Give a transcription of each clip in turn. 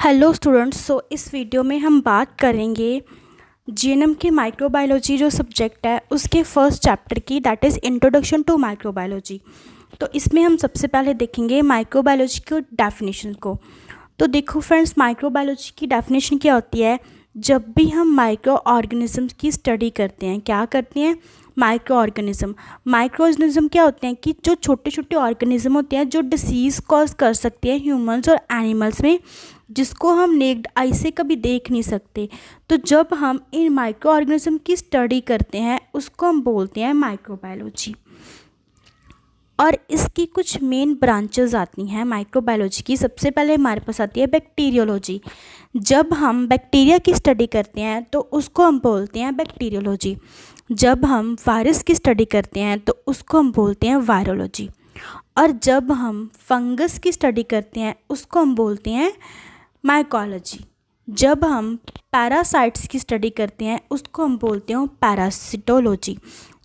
Hello students. इस video में हम बात करेंगे जीएनएम के माइक्रोबायोलॉजी जो सब्जेक्ट है उसके फर्स्ट चैप्टर की, that is introduction to microbiology. तो इसमें हम सबसे पहले देखेंगे माइक्रोबायोलॉजी के डेफिनेशन को। तो देखो फ्रेंड्स, माइक्रोबायोलॉजी की डेफिनेशन क्या होती है। जब भी हम माइक्रो ऑर्गेनिज्म्स की स्टडी करते हैं, क्या करते हैं, माइक्रो ऑर्गेनिज्म क्या होते हैं कि जो छोटे छोटे ऑर्गेनिज्म होते हैं जो डिसीज़ कॉज कर सकते हैं ह्यूमंस और एनिमल्स में, जिसको हम नेक्ड आई से कभी देख नहीं सकते। तो जब हम इन माइक्रो ऑर्गेनिज्म की स्टडी करते हैं उसको हम बोलते हैं माइक्रोबायोलॉजी। और इसकी कुछ मेन ब्रांचेस आती हैं माइक्रोबायोलॉजी की। सबसे पहले हमारे पास आती है बैक्टीरियोलॉजी। जब हम बैक्टीरिया की स्टडी करते हैं तो उसको हम बोलते हैं बैक्टीरियोलॉजी। जब हम वायरस की स्टडी करते हैं तो उसको हम बोलते हैं वायरोलॉजी। और जब हम फंगस की स्टडी करते हैं उसको हम बोलते हैं माइकोलॉजी। जब हम पैरासाइट्स की स्टडी करते हैं उसको हम बोलते हैं पैरासिटोलॉजी।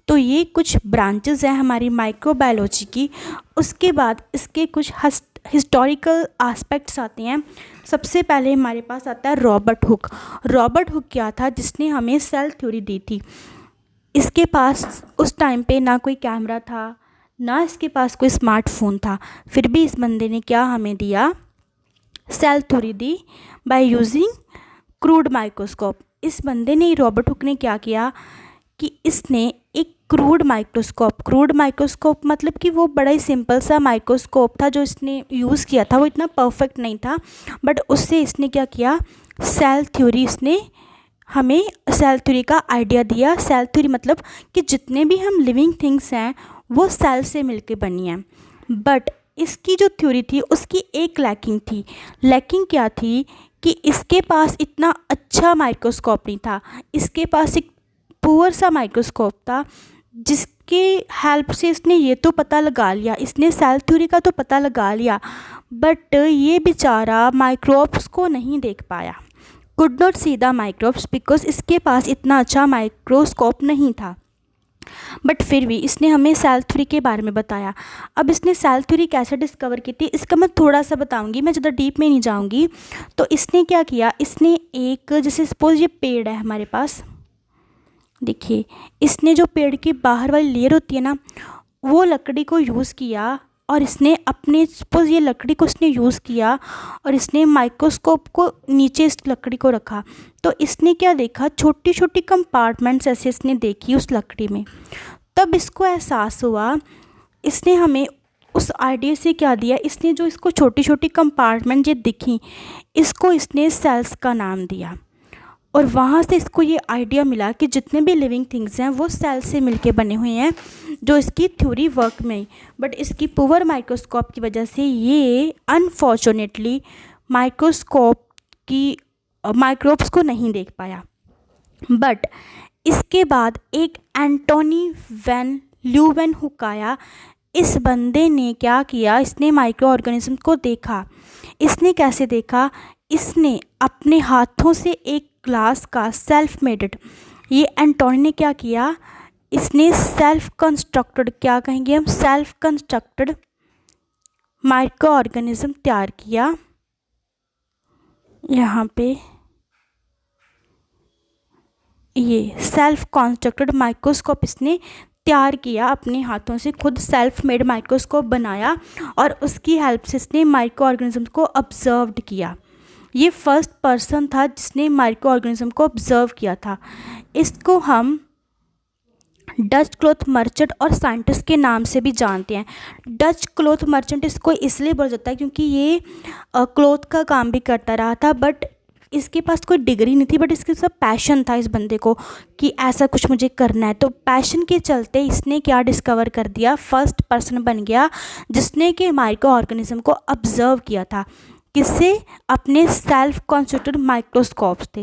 तो ये कुछ ब्रांचेस हैं हमारी माइक्रोबायोलॉजी की। उसके बाद इसके कुछ हिस्टोरिकल एस्पेक्ट्स आते हैं। सबसे पहले हमारे पास आता है रॉबर्ट हुक। रॉबर्ट हुक क्या था, जिसने हमें सेल थ्योरी दी थी। इसके पास उस टाइम पे ना कोई कैमरा था, ना इसके पास कोई स्मार्टफोन था, फिर भी इस बंदे ने क्या हमें दिया, सेल थ्योरी दी बाय यूजिंग क्रूड माइक्रोस्कोप। इस बंदे ने, रॉबर्ट हुक ने क्या किया कि इसने एक क्रूड माइक्रोस्कोप मतलब कि वो बड़ा ही सिंपल सा माइक्रोस्कोप था जो इसने यूज़ किया था। वो इतना परफेक्ट नहीं था, बट उससे इसने क्या किया, सेल थ्योरी, इसने हमें सेल थ्योरी का आइडिया दिया। सेल थ्योरी मतलब कि जितने भी हम लिविंग थिंग्स हैं वो सेल से मिलके बनी हैं। बट इसकी जो थ्योरी थी उसकी एक लैकिंग थी। लैकिंग क्या थी कि इसके पास इतना अच्छा माइक्रोस्कोप नहीं था। इसके पास एक पुअर सा माइक्रोस्कोप था जिसके हेल्प से इसने ये तो पता लगा लिया, इसने सेल थ्योरी का तो पता लगा लिया, बट ये बेचारा माइक्रोब्स को नहीं देख पाया। Could not see the microbes because इसके पास इतना अच्छा माइक्रोस्कोप नहीं था। बट फिर भी इसने हमें सेल थ्योरी के बारे में बताया। अब इसने सेल थ्योरी कैसे डिस्कवर की थी इसका मैं थोड़ा सा बताऊंगी, मैं ज़्यादा डीप में नहीं जाऊंगी। तो इसने क्या किया, इसने एक, जैसे सपोज ये पेड़ है हमारे पास, देखिए इसने जो पेड़ की बाहर वाली लेयर होती है ना, वो लकड़ी को यूज़ किया और इसने अपने, सपोज ये लकड़ी को इसने यूज़ किया और इसने माइक्रोस्कोप को नीचे इस लकड़ी को रखा। तो इसने क्या देखा, छोटी छोटी कंपार्टमेंट्स ऐसे इसने देखी उस लकड़ी में। तब इसको एहसास हुआ, इसने हमें उस आइडिया से क्या दिया, इसने जो इसको छोटी छोटी कंपार्टमेंट ये दिखी, इसको इसने सेल्स का नाम दिया। और वहाँ से इसको ये आइडिया मिला कि जितने भी लिविंग थिंग्स हैं वो सेल से मिलके बने हुए हैं, जो इसकी थ्योरी वर्क में। बट इसकी पुअर माइक्रोस्कोप की वजह से ये अनफॉर्चुनेटली माइक्रोब्स को नहीं देख पाया। बट इसके बाद एक एंटोनी वैन ल्यूवेनहुक आया। इस बंदे ने क्या किया, इसने माइक्रो ऑर्गेनिज्म को देखा। इसने कैसे देखा, इसने अपने हाथों से एक ग्लास का सेल्फ मेडेड, ये एंटोनी ने क्या किया, इसने सेल्फ कंस्ट्रक्टेड, क्या कहेंगे हम, सेल्फ कंस्ट्रक्टेड माइक्रो ऑर्गेनिज्म तैयार किया। यहाँ पे ये सेल्फ कंस्ट्रक्टेड माइक्रोस्कोप इसने तैयार किया, अपने हाथों से खुद सेल्फ मेड माइक्रोस्कोप बनाया और उसकी हेल्प से इसने माइक्रो ऑर्गेनिज्म को ऑब्जर्व्ड किया। ये फर्स्ट पर्सन था जिसने माइक्रो ऑर्गेनिज्म को ऑब्जर्व किया था। इसको हम डच क्लॉथ मर्चेंट और साइंटिस्ट के नाम से भी जानते हैं। डच क्लॉथ मर्चेंट इसको इसलिए बोला जाता है क्योंकि ये क्लॉथ का काम भी करता रहा था, बट इसके पास कोई डिग्री नहीं थी, बट इसके सब पैशन था इस बंदे को कि ऐसा कुछ मुझे करना है। तो पैशन के चलते इसने क्या डिस्कवर कर दिया, फर्स्ट पर्सन बन गया जिसने कि माइक्रो ऑर्गेनिज्म को ऑब्जर्व किया था। किससे, अपने सेल्फ कॉन्स्ट्रक्टेड माइक्रोस्कोप्स थे।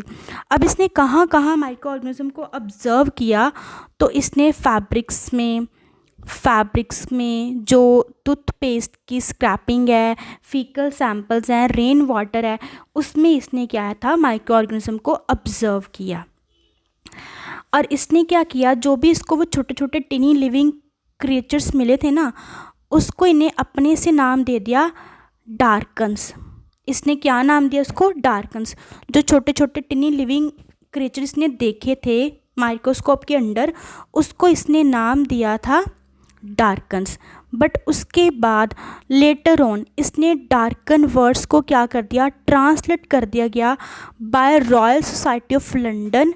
अब इसने कहाँ कहाँ माइक्रो ऑर्गेनिज्म को ऑब्जर्व किया, तो इसने फैब्रिक्स में जो टूथपेस्ट की स्क्रैपिंग है, फीकल सैंपल्स हैं, रेन वाटर है, उसमें इसने क्या था, माइक्रो ऑर्गेनिज्म को ऑब्जर्व किया। और इसने क्या किया, जो भी इसको वो छोटे छोटे टिनी लिविंग क्रिएचर्स मिले थे ना, उसको इन्हें अपने से नाम दे दिया डार्कन्स। इसने क्या नाम दिया उसको? डार्कन्स। जो छोटे छोटे टिनी लिविंग क्रिएचर इसने देखे थे माइक्रोस्कोप के अंडर, उसको इसने नाम दिया था डार्कन्स। बट उसके बाद लेटर ऑन इसने डार्कन वर्ड्स को क्या कर दिया? ट्रांसलेट कर दिया गया by Royal Society of London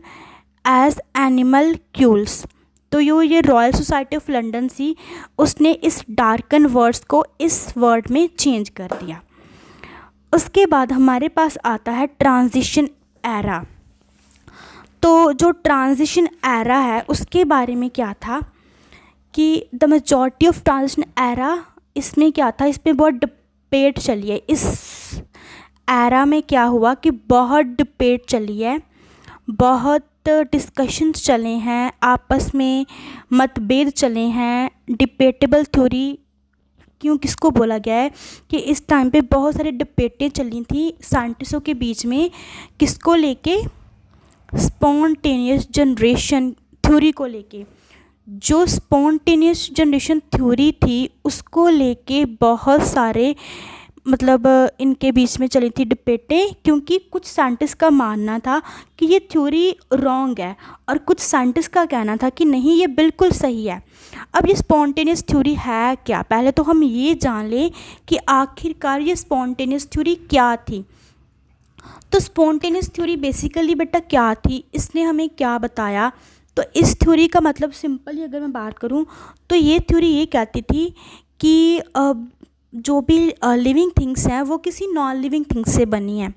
as animalcules. तो ये रॉयल सोसाइटी ऑफ लंदन सी, उसने इस डार्कन वर्ड्स को इस वर्ड में चेंज कर दिया। उसके बाद हमारे पास आता है ट्रांजिशन एरा। तो जो ट्रांजिशन एरा है उसके बारे में क्या था कि the majority of transition era, इसमें क्या था, इसमें बहुत डिबेट चली है। इस एरा में क्या हुआ कि बहुत डिबेट चली है, बहुत डिस्कशंस चले हैं, आपस में मतभेद चले हैं। डिबेटेबल थ्योरी क्यों किसको बोला गया है कि इस टाइम पे बहुत सारी डिबेटें चली थी साइंटिस्टों के बीच में, किसको लेके? स्पॉन्टेनियस जनरेशन थ्योरी को लेके। जो स्पॉन्टेनियस जनरेशन थ्योरी थी उसको लेके बहुत सारे मतलब इनके बीच में चली थी डिबेटें, क्योंकि कुछ साइंटिस्ट का मानना था कि ये थ्योरी रॉन्ग है और कुछ साइंटिस्ट का कहना था कि नहीं ये बिल्कुल सही है। अब ये स्पॉन्टेनियस थ्योरी है क्या? पहले तो हम ये जान लें कि आखिरकार ये स्पॉन्टेनियस थ्योरी क्या थी। तो स्पॉन्टेनियस थ्योरी बेसिकली बेटा क्या थी, इसने हमें क्या बताया? तो इस थ्योरी का मतलब सिंपली अगर मैं बात करूं तो ये थ्योरी ये कहती थी कि जो भी लिविंग थिंग्स हैं वो किसी नॉन लिविंग थिंग्स से बनी हैं।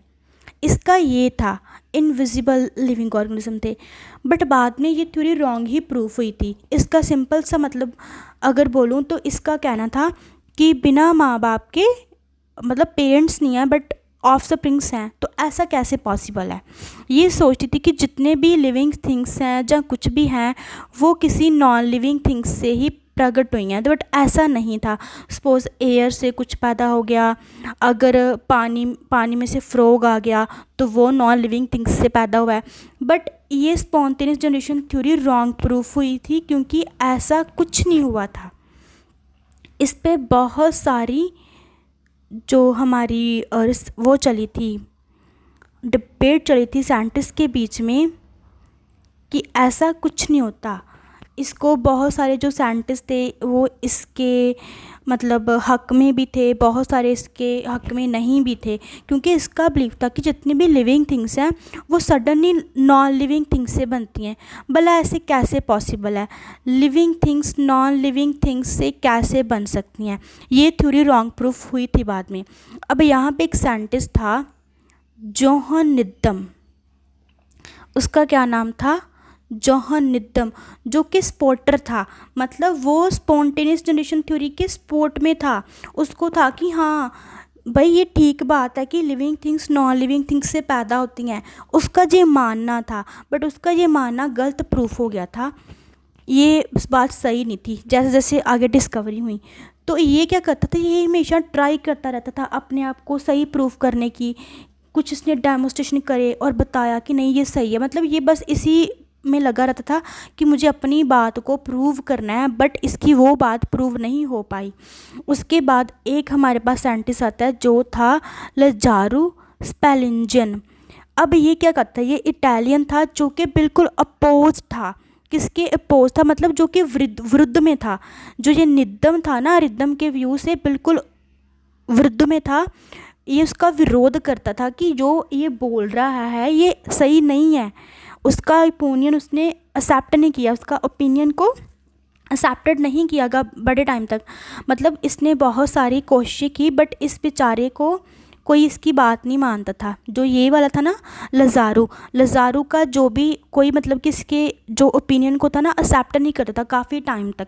इसका ये था, इनविजिबल लिविंग ऑर्गेनिज्म थे। बट बाद में ये थ्योरी रॉन्ग ही प्रूफ हुई थी। इसका सिंपल सा मतलब अगर बोलूँ तो इसका कहना था कि बिना माँ बाप के, मतलब पेरेंट्स नहीं हैं बट ऑफ स्प्रिंग्स हैं, तो ऐसा कैसे पॉसिबल है। ये सोचती थी कि जितने भी लिविंग थिंग्स हैं या कुछ भी हैं वो किसी नॉन लिविंग थिंग्स से ही प्रकट हुई हैं। बट ऐसा नहीं था। सपोज़ एयर से कुछ पैदा हो गया, अगर पानी में से फ्रॉग आ गया तो वो नॉन लिविंग थिंग्स से पैदा हुआ है। बट ये spontaneous generation theory wrong proof हुई थी, क्योंकि ऐसा कुछ नहीं हुआ था। इस पे बहुत सारी जो हमारी वो चली थी, डिबेट चली थी साइंटिस्ट के बीच में कि ऐसा कुछ नहीं होता। इसको बहुत सारे जो साइंटिस्ट थे वो इसके मतलब हक में भी थे, बहुत सारे इसके हक में नहीं भी थे, क्योंकि इसका बिलीव था कि जितनी भी लिविंग थिंग्स हैं वो सडनली नॉन लिविंग थिंग्स से बनती हैं। भला ऐसे कैसे पॉसिबल है? Living things non living things से कैसे बन सकती हैं? ये थ्योरी रॉन्ग प्रूफ हुई थी बाद में। अब यहाँ पे एक साइंटिस्ट था जोहन निदम, उसका क्या नाम था? जोहन निदम, जो कि स्पोर्टर था, मतलब वो स्पॉन्टेनियस जनरेशन थ्योरी के स्पोर्ट में था। उसको था कि हाँ भाई ये ठीक बात है कि living things non living things से पैदा होती हैं, उसका ये मानना था। बट उसका ये मानना गलत प्रूफ हो गया था, ये बात सही नहीं थी। जैसे जैसे आगे डिस्कवरी हुई तो ये क्या करता था, ये हमेशा ट्राई करता रहता था अपने आप को सही प्रूफ करने की। कुछ इसने डेमोस्ट्रेशन करे और बताया कि नहीं ये सही है, मतलब ये बस इसी में लगा रहता था कि मुझे अपनी बात को प्रूव करना है। बट इसकी वो बात प्रूव नहीं हो पाई। उसके बाद एक हमारे पास साइंटिस्ट आता है जो था लजारो स्पेलिंजन। अब ये क्या करता है, ये इटालियन था जो कि बिल्कुल अपोज था। किसके अपोज था? मतलब जो कि विरुद्ध में था। जो ये निदम था ना, रिदम के व्यू से बिल्कुल विरुद्ध में था। ये उसका विरोध करता था कि जो ये बोल रहा है ये सही नहीं है। उसका ओपिनियन उसने एक्सेप्ट नहीं किया, उसका ओपिनियन को एक्सेप्टेड नहीं किया बड़े टाइम तक। मतलब इसने बहुत सारी कोशिशें की बट इस बेचारे को कोई इसकी बात नहीं मानता था। जो ये वाला था ना लजारू का जो भी कोई मतलब कि इसके जो ओपिनियन को था ना एक्सेप्ट नहीं करता था काफ़ी टाइम तक।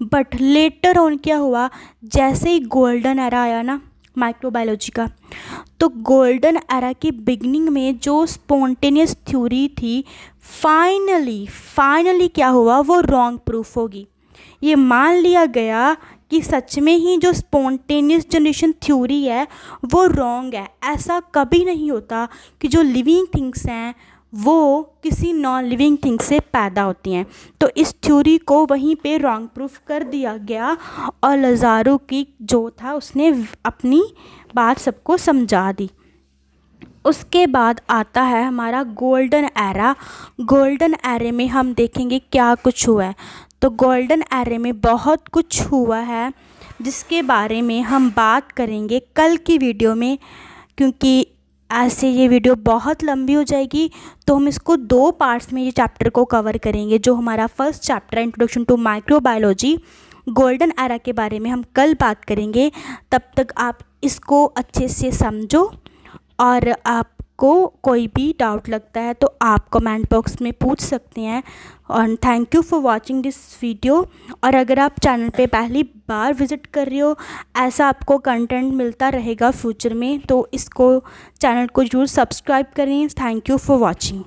बट लेटर ऑन क्या हुआ, जैसे ही गोल्डन एरा आया ना माइक्रोबायोलॉजी का, तो गोल्डन एरा की बिगनिंग में जो स्पॉन्टेनियस थ्योरी थी फाइनली क्या हुआ, वो रॉन्ग प्रूफ होगी। ये मान लिया गया कि सच में ही जो स्पॉन्टेनियस जनरेशन थ्योरी है वो रॉन्ग है। ऐसा कभी नहीं होता कि जो लिविंग थिंग्स हैं वो किसी नॉन लिविंग थिंग से पैदा होती हैं। तो इस थ्योरी को वहीं पे रॉन्ग प्रूफ कर दिया गया और लजारो की जो था उसने अपनी बात सबको समझा दी। उसके बाद आता है हमारा गोल्डन एरा। गोल्डन एरे में हम देखेंगे क्या कुछ हुआ है। तो गोल्डन एरे में बहुत कुछ हुआ है जिसके बारे में हम बात करेंगे कल की वीडियो में, क्योंकि ऐसे ये वीडियो बहुत लंबी हो जाएगी। तो हम इसको 2 पार्ट्स में ये चैप्टर को कवर करेंगे। जो हमारा फर्स्ट चैप्टर है introduction to microbiology, golden era के बारे में हम कल बात करेंगे। तब तक आप इसको अच्छे से समझो, और आपको कोई भी डाउट लगता है तो आप कमेंट बॉक्स में पूछ सकते हैं। और thank you for watching this video. और अगर आप चैनल पे पहली बार विज़िट कर रहे हो, ऐसा आपको कंटेंट मिलता रहेगा फ्यूचर में, तो इसको चैनल को ज़रूर सब्सक्राइब करें। Thank you for watching.